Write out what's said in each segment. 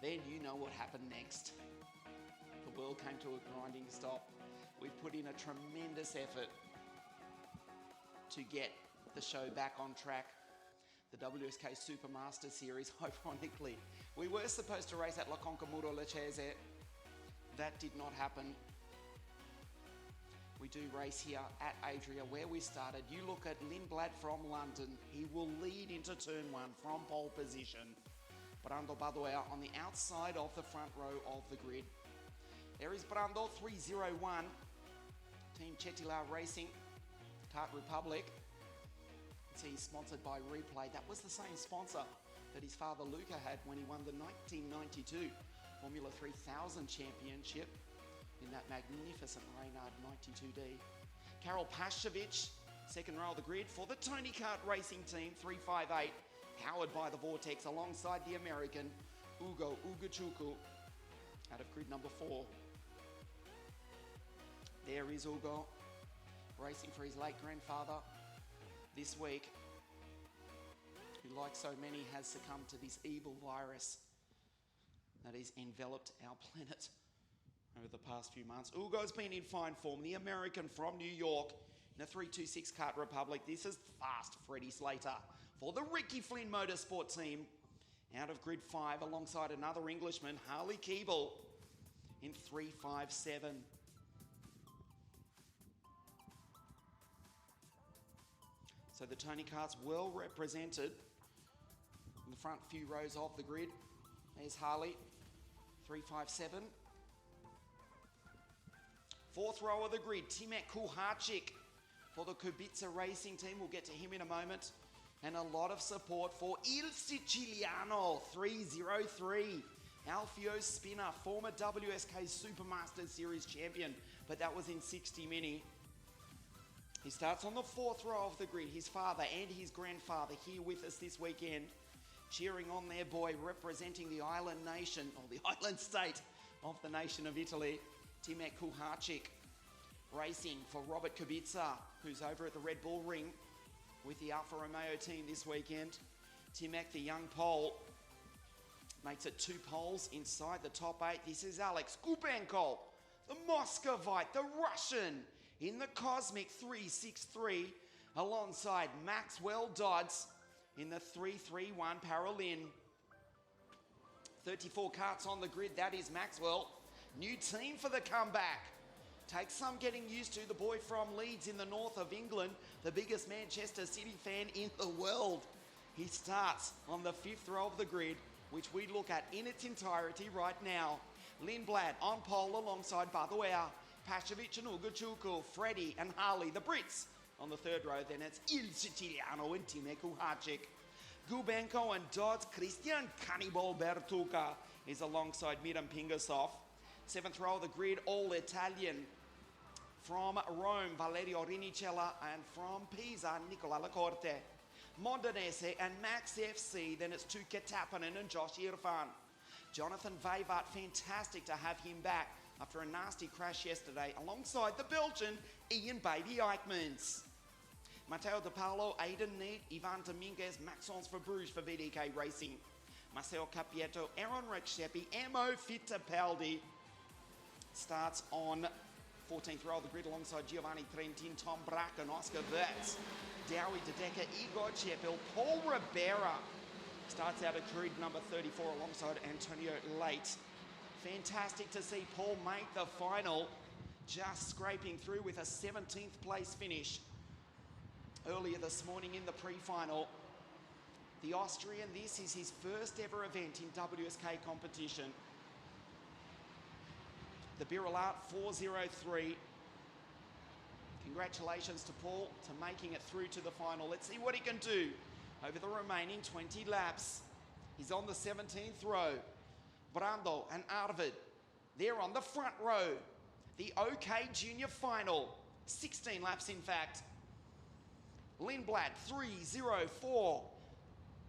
then you know what happened next. The world came to a grinding stop. We've put in a tremendous effort to get the show back on track. The WSK Supermaster Series, ironically, we were supposed to race at La Concamuro Lecce. That did not happen. We do race here at Adria, where we started. You look at Lindblad from London. He will lead into turn one from pole position. Brando Badoer on the outside of the front row of the grid. There is Brando 301, Team Chetila Racing, Kart Republic. He's sponsored by Replay. That was the same sponsor that his father Luca had when he won the 1992 Formula 3000 Championship in that magnificent Reynard 92D. Karol Paszkiewicz, second row of the grid for the Tony Kart Racing Team 358, powered by the Vortex alongside the American Ugo Ugochukwu out of grid number 4. There is Ugo, racing for his late grandfather this week, who, like so many, has succumbed to this evil virus that has enveloped our planet over the past few months. Ugo's been in fine form. The American from New York in a 326 Kart Republic. This is fast Freddie Slater for the Ricky Flynn Motorsport team out of grid 5 alongside another Englishman, Harley Keeble, in 357. So the Tony Kart's well represented in the front few rows of the grid. There's Harley, 357. Fourth row of the grid, Timek Kuharczyk for the Kubica Racing Team. We'll get to him in a moment. And a lot of support for Il Siciliano, 303. Alfio Spinner, former WSK Supermaster Series champion, but that was in 60 Mini. He starts on the fourth row of the grid. His father and his grandfather here with us this weekend, cheering on their boy, representing the island nation, or the island state of the nation of Italy, Timek Kuharczyk, racing for Robert Kubica, who's over at the Red Bull Ring with the Alfa Romeo team this weekend. Timek, the young Pole, makes it 2 poles inside the top 8. This is Alex Gubenko, the Moscovite, the Russian, in the Cosmic 363, alongside Maxwell Dodds in the 331 Paralin. 34 karts on the grid, that is Maxwell. New team for the comeback. Takes some getting used to. The boy from Leeds in the north of England, the biggest Manchester City fan in the world. He starts on the 5th row of the grid, which we look at in its entirety right now. Lindblad on pole alongside Badoer, Paszkiewicz and Ugochukwu, Freddie and Harley, the Brits, on the 3rd row. Then it's Il Siciliano and Timek Kuharczyk. Gubenko and Dodds, Christian Cannibal Bertuca is alongside Miran Pingasov. 7th row of the grid, all Italian. From Rome, Valerio Rinicella, and from Pisa, Nicola Lacorte. Modenese and Max FC, then it's Tuukka Tappinen and Josh Irfan. Jonathan Veyvaert, fantastic to have him back after a nasty crash yesterday, alongside the Belgian Ian Baby Eichmans. Matteo De Paulo, Aidan Need, Ivan Dominguez, Maxence Verbruge for VDK Racing. Marcel Capieto, Aaron Rexepi, Emo Fittipaldi starts on 14th row of the grid alongside Giovanni Trentin, Tom Bracken, Oscar Wirtz, Dowie De Decker, Igor Chepil, Paul Ribera starts out at grid number 34 alongside Antonio Late. Fantastic to see Paul make the final, just scraping through with a 17th place finish earlier this morning in the pre-final. The Austrian, this is his first ever event in WSK competition. The Biralat 403. Congratulations to Paul to making it through to the final. Let's see what he can do over the remaining 20 laps. He's on the 17th row. Brando and Arvid, they're on the front row. The OK Junior final, 16 laps in fact. Lindblad 304,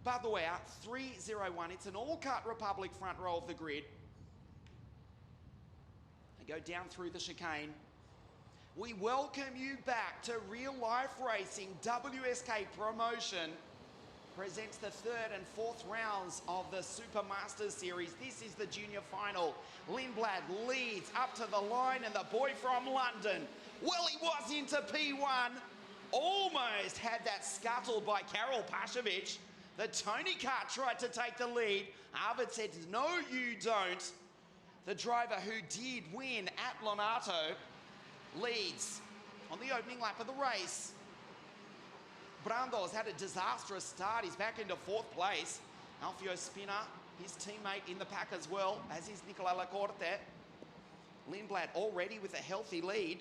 Badoer 301. It's an all-Kart Republic front row of the grid. They go down through the chicane. We welcome you back to real life racing, WSK promotion. presents the third and fourth rounds of the Super Masters Series. This is the junior final. Lindblad leads up to the line, and the boy from London, well, he was into P1. Almost had that scuttled by Karol Pashovic. The Tony Kart tried to take the lead. Arvid said, no, you don't. The driver who did win at Lonato leads on the opening lap of the race. Brando's had a disastrous start. He's back into fourth place. Alfio Spinner, his teammate in the pack as well, as is Nicola Lacorte. Lindblad already with a healthy lead.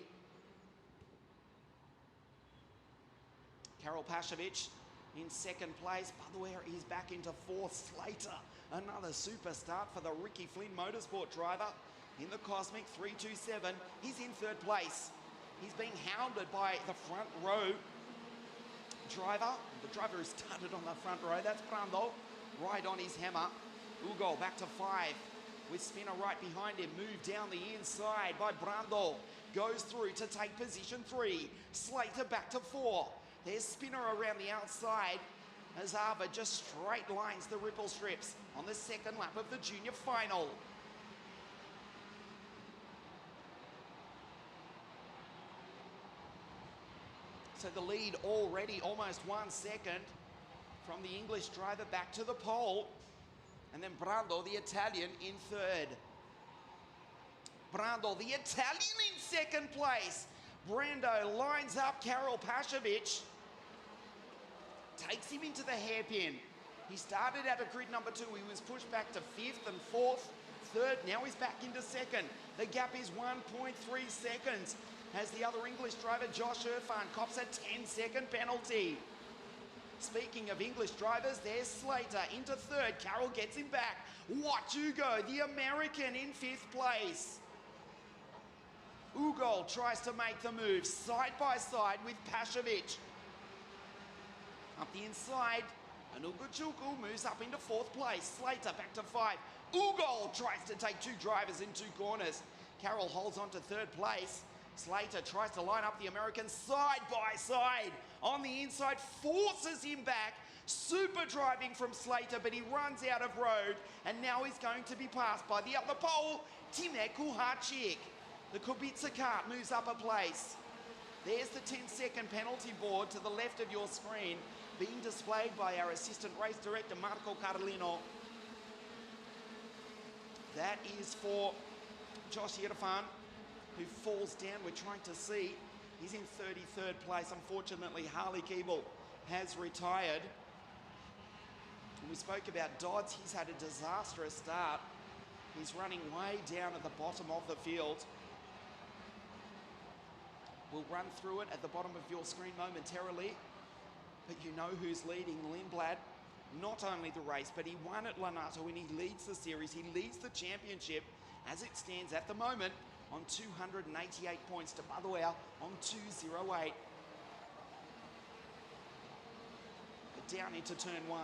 Karol Pashovic in second place. Baduer is back into fourth. Slater, another super start for the Ricky Flynn Motorsport driver in the Cosmic 327. He's in third place. He's being hounded by the front row driver. The driver who started on the front row, that's Brando, right on his hammer. Ugo back to 5 with Spinner right behind him. Moved down the inside by Brando. Goes through to take position 3. Slater back to 4. There's Spinner around the outside as Arvid just straight lines the ripple strips on the second lap of the junior final. So the lead already almost 1 second from the English driver back to the pole. And then Brando, the Italian, in third. Brando, the Italian, in second place. Brando lines up Karol Pashovic. Takes him into the hairpin. He started at a grid number 2. He was pushed back to 5th and 4th, 3rd. Now he's back into 2nd. The gap is 1.3 seconds as the other English driver, Josh Irfan, cops a 10-second penalty. Speaking of English drivers, there's Slater into 3rd. Karol gets him back. Watch Ugo, the American, in 5th place. Ugo tries to make the move side by side with Pashovic. Up the inside, and Ugochukwu moves up into 4th place. Slater back to 5. Ugo tries to take 2 drivers in 2 corners. Karol holds on to 3rd place. Slater tries to line up the American side by side. On the inside, forces him back. Super driving from Slater, but he runs out of road, and now he's going to be passed by the other pole, Timek Kuhacik. The Kubica Kart moves up a place. There's the 10-second penalty board to the left of your screen, being displayed by our assistant race director, Marco Carlino. That is for Josh Irfan, who falls down. We're trying to see. He's in 33rd place. Unfortunately, Harley Keeble has retired. And we spoke about Dodds. He's had a disastrous start. He's running way down at the bottom of the field. We'll run through it at the bottom of your screen momentarily. But you know who's leading. Lindblad, not only the race, but he won at Lonato and he leads the series. He leads the championship as it stands at the moment on 288 points to Baduer on 208. But down into turn 1.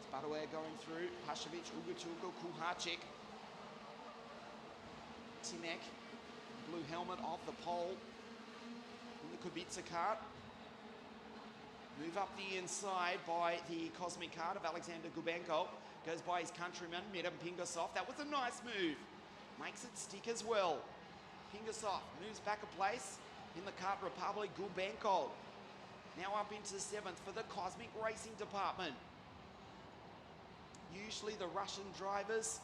It's Baduer going through. Pashovic, Ugochukwu, Kuhacik. Timek, blue helmet off the pole in the Kubica Kart. Move up the inside by the Cosmic Kart of Alexander Gubenko. Goes by his countryman, Miram Pingasov. That was a nice move. Makes it stick as well. Pingasov moves back a place in the Kart Republic. Gubenko now up into 7th for the Cosmic Racing Department. Usually the Russian drivers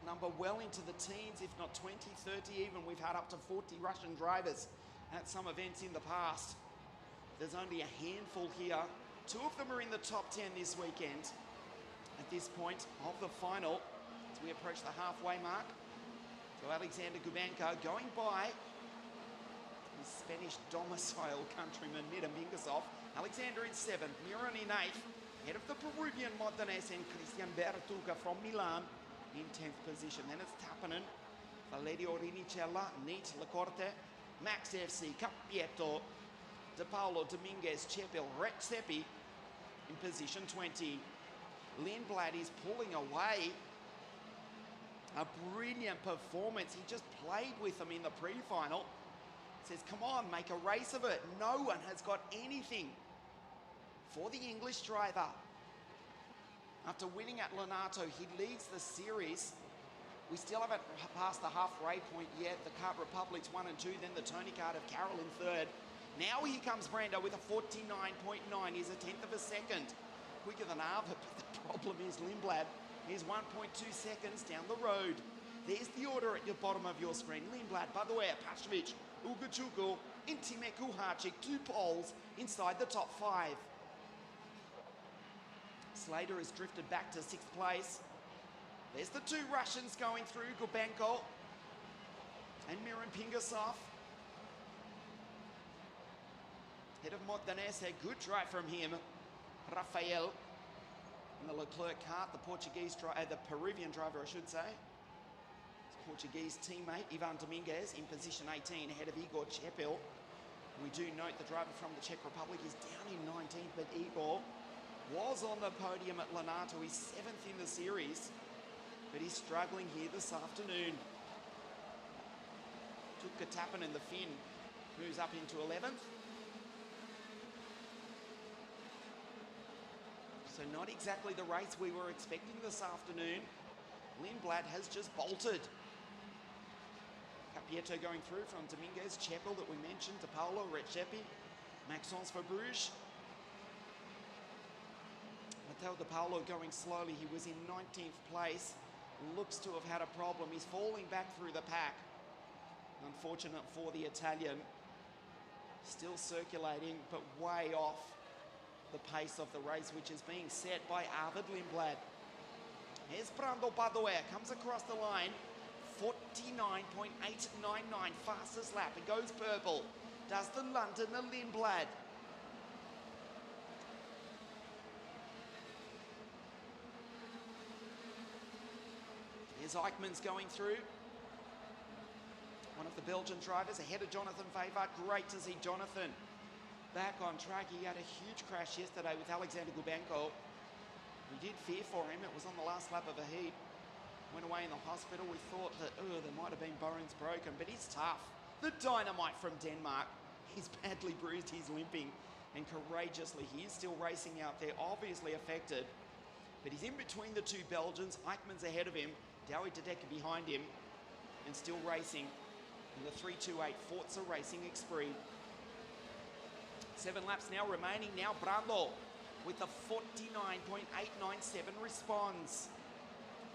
number well into the teens, if not 20, 30 even. We've had up to 40 Russian drivers at some events in the past. There's only a handful here. 2 of them are in the top 10 this weekend at this point of the final as we approach the halfway mark. So Alexander Gubenko going by his Spanish domicile countryman Miram Pingasov. Alexander in 7th, Miran in 8th, ahead of the Peruvian Montañés and Christian Bertuca from Milan in 10th position. Then it's Tappanen, Valerio Rinicella, Nate Lacorte, Max FC, Capieto, De Paulo, Dominguez, Chepel, Seppi in position 20. Lindblad is pulling away. A brilliant performance. He just played with them in the pre-final. Says, come on, make a race of it. No one has got anything for the English driver. After winning at Lonato, he leads the series. We still haven't passed the halfway point yet. The Kart Republic's 1 and 2, then the Tony Kart of Carroll in third. Now here comes Brando with a 49.9. He's a tenth of a second quicker than Arvid, but the problem is Lindblad is 1.2 seconds down the road. There's the order at the bottom of your screen. Lindblad, Badoer, Pashtovic, Ugachuku, Intime Kuharczyk, 2 poles inside the top 5. Slater has drifted back to 6th place. There's the 2 Russians going through, Gubenko and Miran Pingasov. Head of Montanese, good drive from him. Rafael in the Leclerc kart, the Peruvian driver, I should say. His Portuguese teammate, Ivan Dominguez, in position 18, ahead of Igor Chepil. We do note the driver from the Czech Republic is down in 19th, but Igor was on the podium at Lonato. He's 7th in the series, but he's struggling here this afternoon. Tuukka Tappinen, the Finn, moves up into 11th. So not exactly the race we were expecting this afternoon. Lindblad has just bolted. Capieto going through from Dominguez, Chepel that we mentioned, De Paolo, Recepi, Maxence for Bruges. Matteo De Paolo going slowly. He was in 19th place. Looks to have had a problem. He's falling back through the pack. Unfortunate for the Italian. Still circulating, but way off the pace of the race, which is being set by Arvid Lindblad. Here's Brando Badoer, comes across the line, 49.899, fastest lap. It goes purple. Does the Londoner Lindblad. Here's Eichmann's going through. One of the Belgian drivers ahead of Jonathan Favart. Great to see Jonathan back on track. He had a huge crash yesterday with Alexander Gubenko. We did fear for him. It was on the last lap of a heat. Went away in the hospital. We thought that, there might have been bones broken, but he's tough. The dynamite from Denmark. He's badly bruised. He's limping. And courageously, he is still racing out there, obviously affected. But he's in between the 2 Belgians. Eichmann's ahead of him. Dowie de Decker behind him. And still racing in the 328 Forza Racing Express. 7 laps now remaining. Now Brando with the 49.897 responds.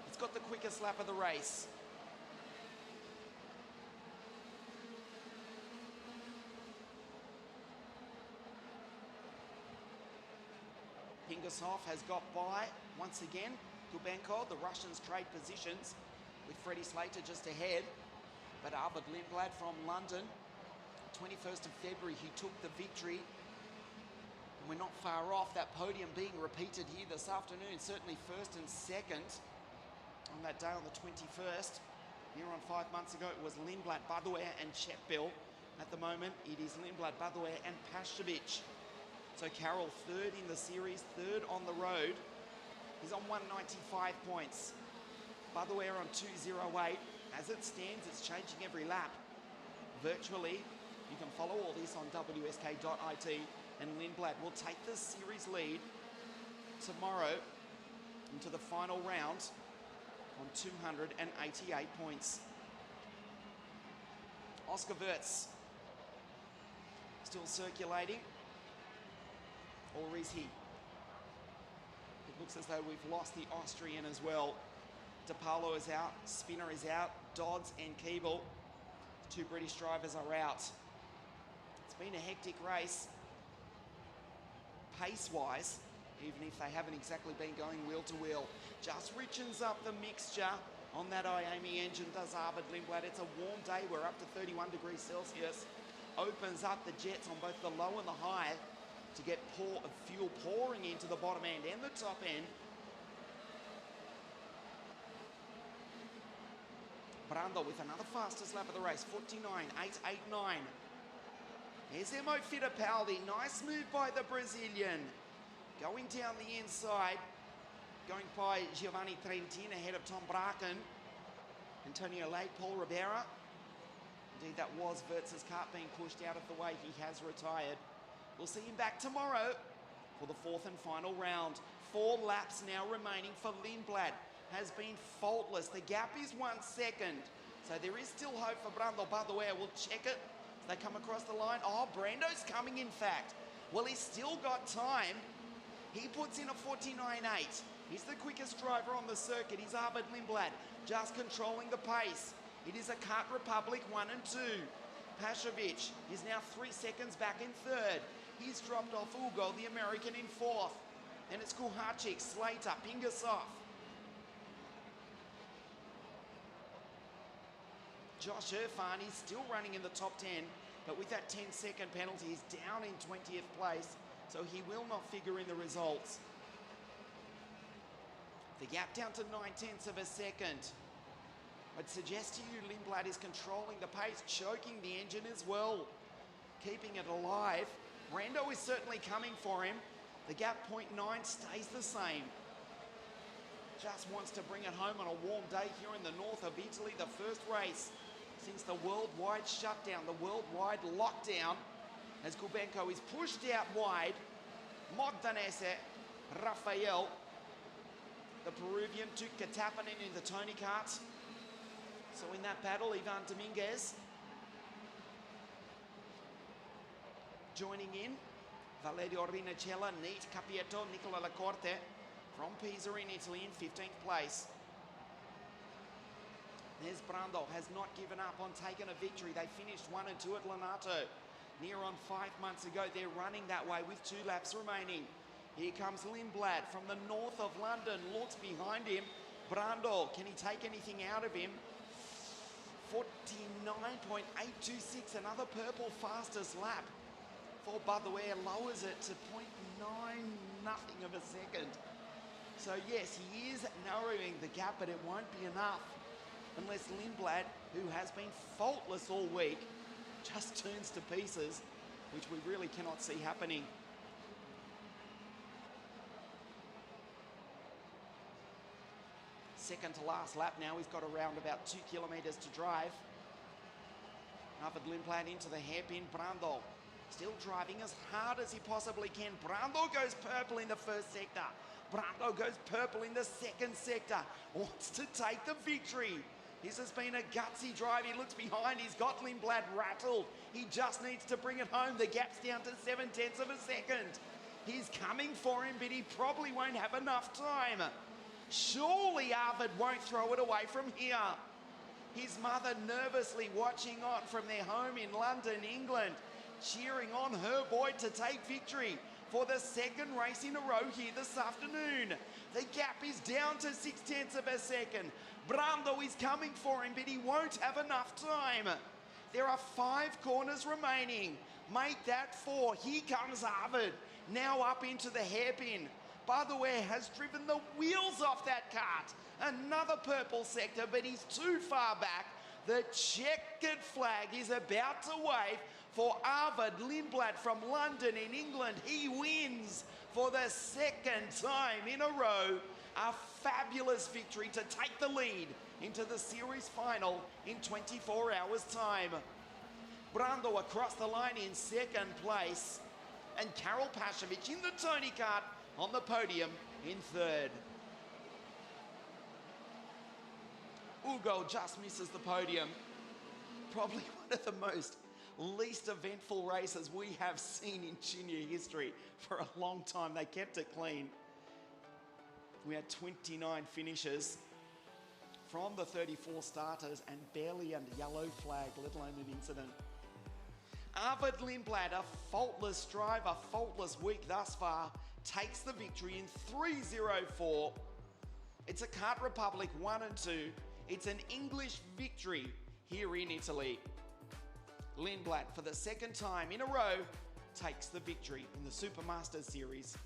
It's got the quickest lap of the race. Pingasov has got by once again. Gubenko, the Russians trade positions with Freddie Slater just ahead. But Arvid Lindblad from London, 21st of February, he took the victory. And we're not far off that podium being repeated here this afternoon. Certainly 1st and 2nd on that day on the 21st. Here on 5 months ago, it was Lindblad, Badoer and Chepil. At the moment, it is Lindblad, Badoer and Pashtovic. So Carroll 3rd in the series, 3rd on the road. He's on 195 points. Badoer on 208. As it stands, it's changing every lap. Virtually, you can follow all this on wsk.it, and Lindblad will take the series lead tomorrow into the final round on 288 points. Oscar Wirtz still circulating, or is he? It looks as though we've lost the Austrian as well. De Paolo is out, Spinner is out, Dodds and Keeble, 2 British drivers are out. It's been a hectic race, pace-wise, even if they haven't exactly been going wheel to wheel. Just richens up the mixture on that IAME engine, does Arvid Lindblad. It's a warm day, we're up to 31 degrees Celsius. Opens up the jets on both the low and the high to get fuel pouring into the bottom end and the top end. Brando with another fastest lap of the race, 49.889. Here's Emo Fittipaldi, nice move by the Brazilian. Going down the inside, going by Giovanni Trentin ahead of Tom Braken. Antonio Late, Paul Ribera. Indeed, that was Wirtz's kart being pushed out of the way. He has retired. We'll see him back tomorrow for the fourth and final round. 4 laps now remaining for Lindblad. Has been faultless. The gap is 1 second. So there is still hope for Brando. By the way, I will check it as they come across the line. Oh, Brando's coming in fact. Well, he's still got time. He puts in a 49.8. He's the quickest driver on the circuit. He's Arvid Lindblad, just controlling the pace. It is a Kart Republic 1 and 2. Pashovic is now 3 seconds back in third. He's dropped off Ugo, the American, in fourth. Then it's Kuharczyk, Slater, Pingasov. Josh Irfan is still running in the top 10, but with that 10-second penalty, he's down in 20th place, so he will not figure in the results. The gap down to 9/10 of a second. I'd suggest to you Lindblad is controlling the pace, choking the engine as well, keeping it alive. Brando is certainly coming for him. The gap 0.9 stays the same. Just wants to bring it home on a warm day here in the north of Italy, the first race since the worldwide shutdown, the worldwide lockdown, as Kubenko is pushed out wide. Mogdanese, Rafael, the Peruvian, Tutka Tapanin in the Tony Kart. So in that battle, Ivan Dominguez joining in. Valerio Rinacella, Nate Capieto, Nicola Lacorte from Pisa in Italy in 15th place. There's Brando, has not given up on taking a victory. They finished 1 and 2 at Lonato near on 5 months ago. They're running that way with 2 laps remaining. Here comes Lindblad from the north of London, looks behind him. Brando, can he take anything out of him? 49.826, another purple fastest lap for Baduer, lowers it to 0.9 nothing of a second. So yes, he is narrowing the gap, but it won't be enough unless Lindblad, who has been faultless all week, just turns to pieces, which we really cannot see happening. Second to last lap now. He's got around about 2 kilometers to drive. Arvid Lindblad into the hairpin. Brando still driving as hard as he possibly can. Brando goes purple in the first sector. Brando goes purple in the second sector. Wants to take the victory. This has been a gutsy drive. He looks behind. He's got Lindblad rattled. He just needs to bring it home. The gap's down to 0.7 of a second. He's coming for him, but he probably won't have enough time. Surely Arvid won't throw it away from here. His mother nervously watching on from their home in London, England, cheering on her boy to take victory for the second race in a row here this afternoon. The gap is down to 0.6 of a second. Brando is coming for him, but he won't have enough time. There are 5 corners remaining. Make that 4. Here comes Arvid, now up into the hairpin. Baduer has driven the wheels off that kart. Another purple sector, but he's too far back. The checkered flag is about to wave for Arvid Lindblad from London in England. He wins for the second time in a row. A fabulous victory to take the lead into the series final in 24 hours' time. Brando across the line in second place, and Karol Pashovic in the Tony Kart on the podium in third. Ugo just misses the podium. Probably one of the most least eventful races we have seen in junior history for a long time. They kept it clean. We had 29 finishes from the 34 starters and barely a yellow flag, let alone an incident. Arvid Lindblad, a faultless drive, a faultless week thus far, takes the victory in 3:04. It's a Kart Republic 1 and 2. It's an English victory here in Italy. Lindblad, for the second time in a row, takes the victory in the Supermasters Series.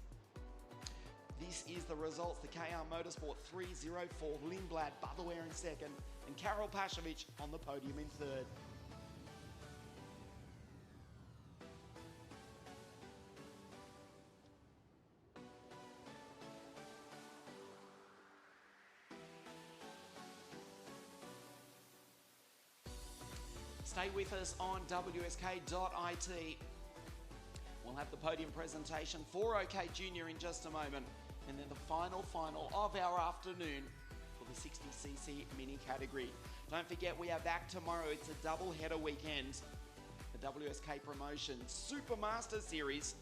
This is the results. The KR Motorsport 3:04. Lindblad, Baduer in second, and Karol Pashovic on the podium in third. Stay with us on WSK.IT. We'll We'll have the podium presentation for OK Junior in just a moment. And then the final of our afternoon for the 60cc mini category. Don't forget, we are back tomorrow. It's a double-header weekend. The WSK Promotion Super Master Series.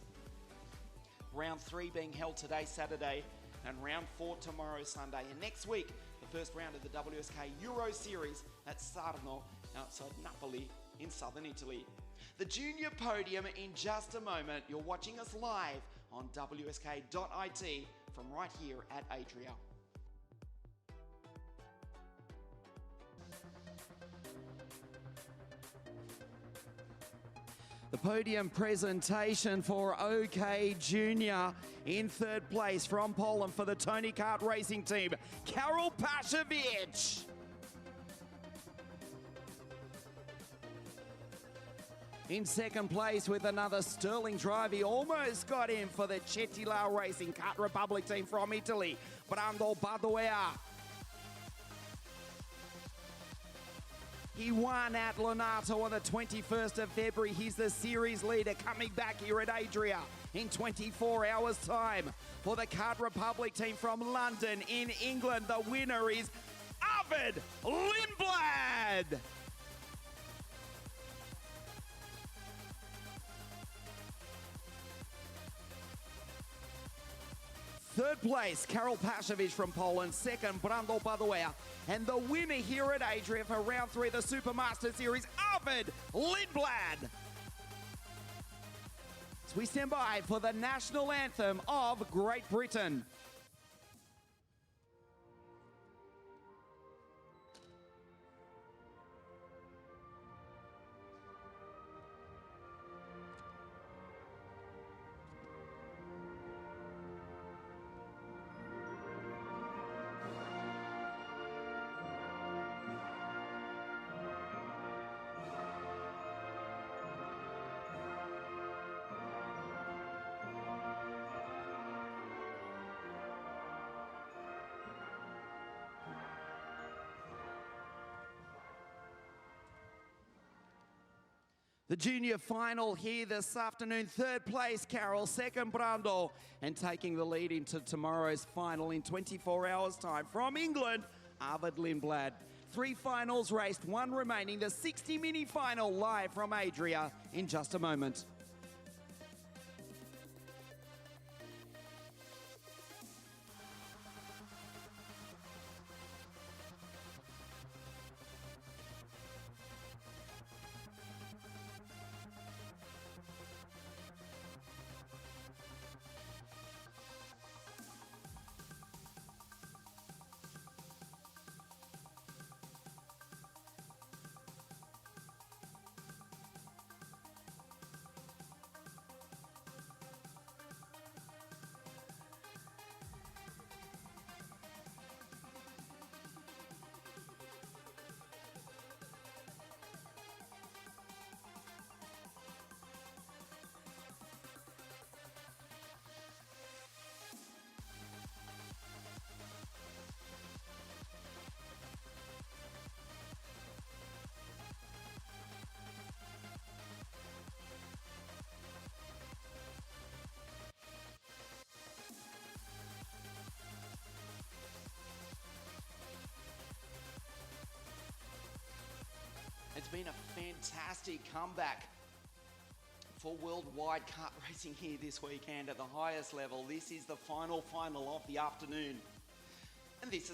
Round 3 being held today, Saturday, and round 4 tomorrow, Sunday. And next week, the first round of the WSK Euro Series at Sarno, outside Napoli in southern Italy. The junior podium in just a moment. You're watching us live on WSK.it from right here at Adria. The podium presentation for OK Junior. In third place from Poland for the Tony Kart Racing team, Karol Paszewicz. In second place with another sterling drive, he almost got in for the Cetila Racing Kart Republic team from Italy, Brando Badoea. He won at Lonato on the 21st of February. He's the series leader coming back here at Adria in 24 hours time. For the Kart Republic team from London in England, the winner is Arvid Lindblad. Third place, Karol Paszewicz from Poland. Second, Brando Badoea. And the winner here at Adria for round 3 of the Super Master Series, Arvid Lindblad. As we stand by for the national anthem of Great Britain. The junior final here this afternoon. Third place, Karol. Second, Brando. And taking the lead into tomorrow's final in 24 hours' time from England, Arvid Lindblad. 3 finals raced, 1 remaining. The 60 mini final live from Adria in just a moment. It's been a fantastic comeback for worldwide kart racing here this weekend at the highest level. This is the final of the afternoon. And this is